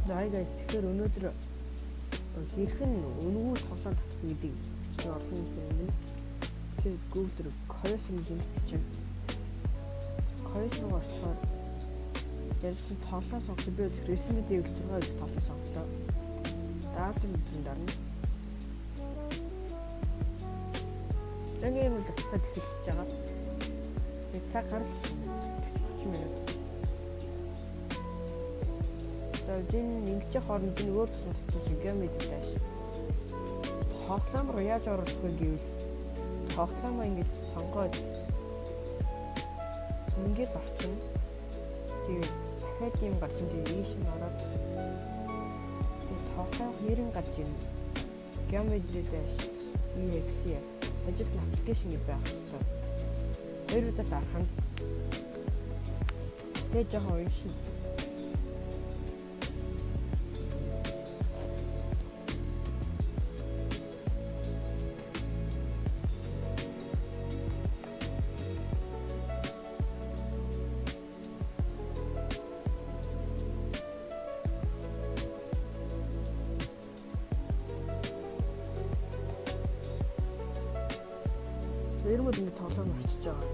За guys, тэгэхээр өнөөдөр хэрхэн өнгөө тоглоом татах гэдэг чи олон юм. Тэр гүйтэр койсон юм чинь. Койсон болохоор ярьсан тоглоом сонгох би Resident Evil 6 гэж тоглоом сонголоо. Даатар мэдэн дарна. Тэнгэр үл татад эхэлчихэж байгаа. Би цаг гарах 30 минут. За энэ нэгж хооронд нь өөр тусгай геометри тааш. Тоглоом руу яаж оруулах вэ гэвэл тоглоомоо ингэж сонгоод ингээд орчин. Тэгээд дахиад юм гарч ирээ ийш нь ороод тэгээд тоглоом нэрэн гарч ирнэ. Геометри тааш EXE ажил аппликейшн байх хэрэгтэй. Тэр удаа дархан. Тэгээд жоохон уншин. Нэрмэд ингэ тоглоом орчиж байгаа.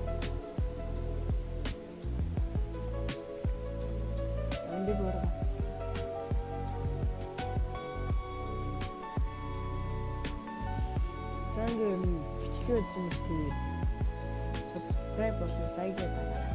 Энд бүр. Зангэр бичлэг үзэн тий. Subscribe болон лайк хийгээд